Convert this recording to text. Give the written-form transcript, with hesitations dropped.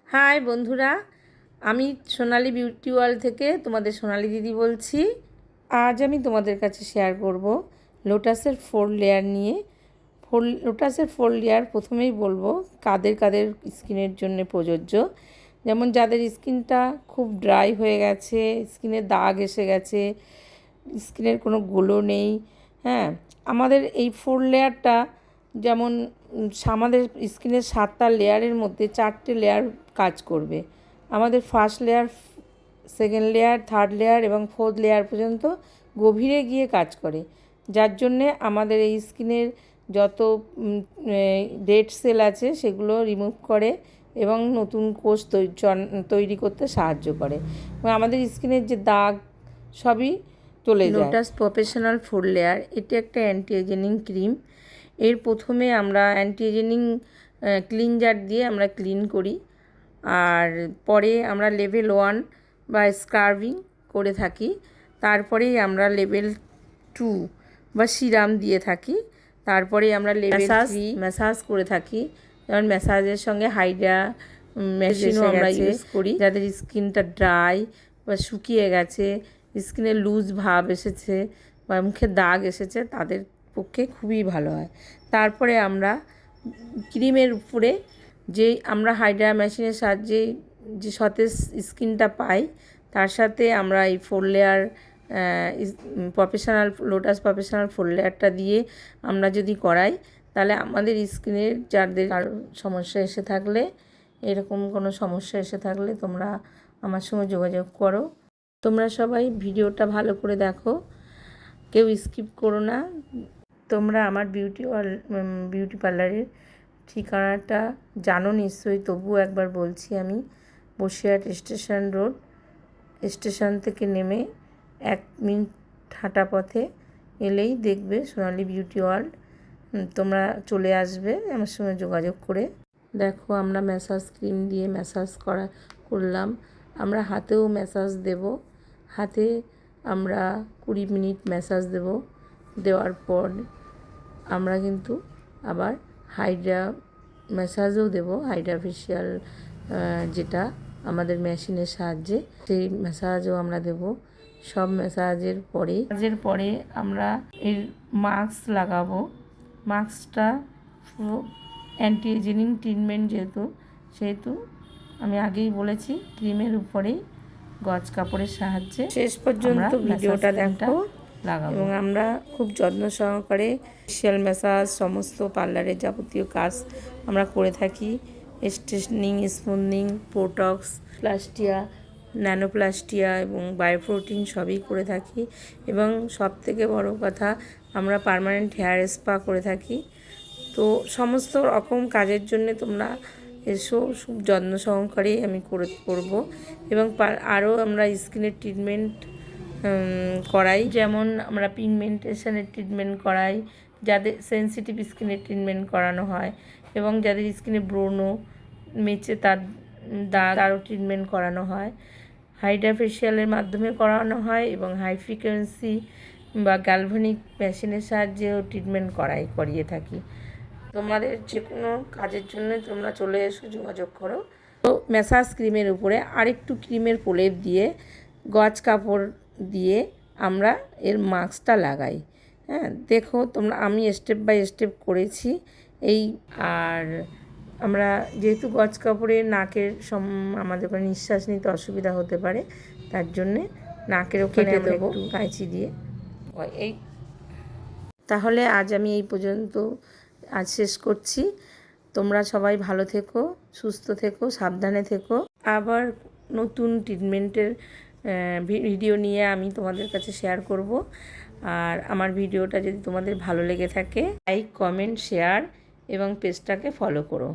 High বন্ধুরা, আমি সোনালি beauty world থেকে তোমাদের সোনালি দিদি বলছি। আজ আমি তোমাদের কাছে শেয়ার করব লোটাসের 4 লেয়ার নিয়ে। লোটাসের 4 লেয়ার প্রথমেই বলবো কাদের কাদের স্কিনের জন্য প্রযোজ্য। যেমন যাদের স্কিনটা খুব ড্রাই হয়ে গেছে, স্কিনে দাগ এসে গেছে, স্কিনের কোনো গ্লো নেই, হ্যাঁ, আমাদের এই 4 লেয়ারটা যেমন আমাদের স্কিনের 7টা লেয়ারের মধ্যে 4টে লেয়ার কাজ করবে। আমাদের first layer, second layer, third layer এবং ফোর্থ লেয়ার পর্যন্ত গভীরে গিয়ে কাজ করে, যার জন্যে আমাদের এই স্কিনের যত ডেড সেল আছে সেগুলো রিমুভ করে এবং নতুন কোষ তৈরি করতে সাহায্য করে এবং আমাদের স্কিনের যে দাগ সবই চলে যায়। লোটাস প্রফেশনাল 4 লেয়ার এটি একটা অ্যান্টি এজিং ক্রিম। এর প্রথমে আমরা অ্যান্টি এজিং ক্লিনজার দিয়ে আমরা ক্লিন করি, আর পরে আমরা লেভেল 1 বা স্ক্রাবিং করে থাকি, তারপরেই আমরা লেভেল 2 বা সিরাম দিয়ে থাকি, তারপরে আমরা লেভেল 3 ম্যাসাজ করে থাকি। যেমন ম্যাসাজের সঙ্গে হাইড্রা মেশিনও আমরা ইউজ করি। যাদের স্কিনটা ড্রাই বা শুকিয়ে গেছে, স্কিনে লুজ ভাব এসেছে বা মুখে দাগ এসেছে, তাদের পক্ষে খুবই ভালো হয়। তারপরে আমরা ক্রিমের উপরে যে আমরা হাইড্রা মেশিনের সাহায্যে যে সতেজ স্কিনটা পাই, তার সাথে আমরা এই 4 লেয়ার লোটাস প্রফেশনাল 4 লেয়ারটা দিয়ে আমরা যদি করাই, তাহলে আমাদের স্কিনের যাদের সমস্যা এসে থাকলে, এরকম কোনো সমস্যা এসে থাকলে তোমরা আমার সঙ্গে যোগাযোগ করো। তোমরা সবাই ভিডিওটা ভালো করে দেখো, কেউ স্কিপ করো না। তোমরা আমার বিউটি পার্লারের ঠিকানাটা জানো নিশ্চয়ই, তবুও একবার বলছি আমি। বসিরহাট স্টেশন রোড, স্টেশন থেকে নেমে 1 মিনিট হাঁটা পথে এলেই দেখবে সোনালি বিউটি ওয়ার্ল্ড। তোমরা চলে আসবে আমার সঙ্গে যোগাযোগ করে। দেখো, আমরা ম্যাসাজ ক্রিম দিয়ে ম্যাসাজ করলাম। আমরা হাতেও ম্যাসাজ দেব। হাতে আমরা 20 মিনিট ম্যাসাজ দেব। দেওয়ার পর আমরা কিন্তু আবার হাইড্রা ম্যাসাজও দেবো, হাইড্রা ফেশিয়াল যেটা আমাদের মেশিনের সাহায্যে, সেই ম্যাসাজও আমরা দেব। সব ম্যাসাজের পরে আমরা এর মাস্ক লাগাবো। মাস্কটা অ্যান্টি এজিং ট্রিটমেন্ট সেহেতু আমি আগেই বলেছি, ক্রিমের উপরেই গজ কাপড়ের সাহায্যে শেষ পর্যন্ত ভিডিওটা দেখো লাগাবো। এবং আমরা খুব যত্ন সহকারে ফেশিয়াল ম্যাসাজ, সমস্ত পার্লারের যাবতীয় কাজ আমরা করে থাকি। স্ট্রেটনিং, স্মুথনিং, বোটক্স, প্লাস্টিয়া, ন্যানোপ্লাস্টিয়া এবং বায়োপ্রোটিন সবই করে থাকি। এবং সবথেকে বড় কথা, আমরা পার্মানেন্ট হেয়ার স্পা করে থাকি। তো রকম কাজের জন্য তোমরা এসো, খুব যত্ন সহকারে আমি করব। এবং আরও আমরা স্কিনের ট্রিটমেন্ট করাই, যেমন আমরা পিগমেন্টেশনের ট্রিটমেন্ট করাই, যাদের সেন্সিটিভ স্কিনের ট্রিটমেন্ট করানো হয়, এবং যাদের স্কিনে ব্রণ মেচে তার দাগও ট্রিটমেন্ট করানো হয়। হাইড্রা ফেশিয়ালের মাধ্যমে করানো হয় এবং হাই ফ্রিকোয়েন্সি বা গ্যালভানিক মেশিনের সাহায্যেও ট্রিটমেন্ট করিয়ে থাকি। তোমাদের যে কোনো কাজের জন্য তোমরা চলে এসো, যোগাযোগ করো। তো ম্যাসাজ ক্রিমের উপরে আরেকটু ক্রিমের প্রলেপ দিয়ে, গজ কাপড় দিয়ে আমরা এর মাস্কটা লাগাই। হ্যাঁ, দেখো তোমরা, আমি স্টেপ বাই স্টেপ করেছি এই। আর আমরা যেহেতু গজ কাপড়ে নাকের আমাদের নিঃশ্বাস নিতে অসুবিধা হতে পারে, তার জন্যে নাকের ওখানে দেবো কাঁচি দিয়ে। এই তাহলে আজ আমি এই পর্যন্ত শেষ করছি। তোমরা সবাই ভালো থেকো, সুস্থ থেকো, সাবধানে থেকো। আবার নতুন ট্রিটমেন্টের ভিডিও নিয়ে আমি তোমাদের কাছে শেয়ার করব। আর আমার ভিডিওটা যদি তোমাদের ভালো লেগে থাকে, লাইক, কমেন্ট, শেয়ার এবং পেজটাকে ফলো করো।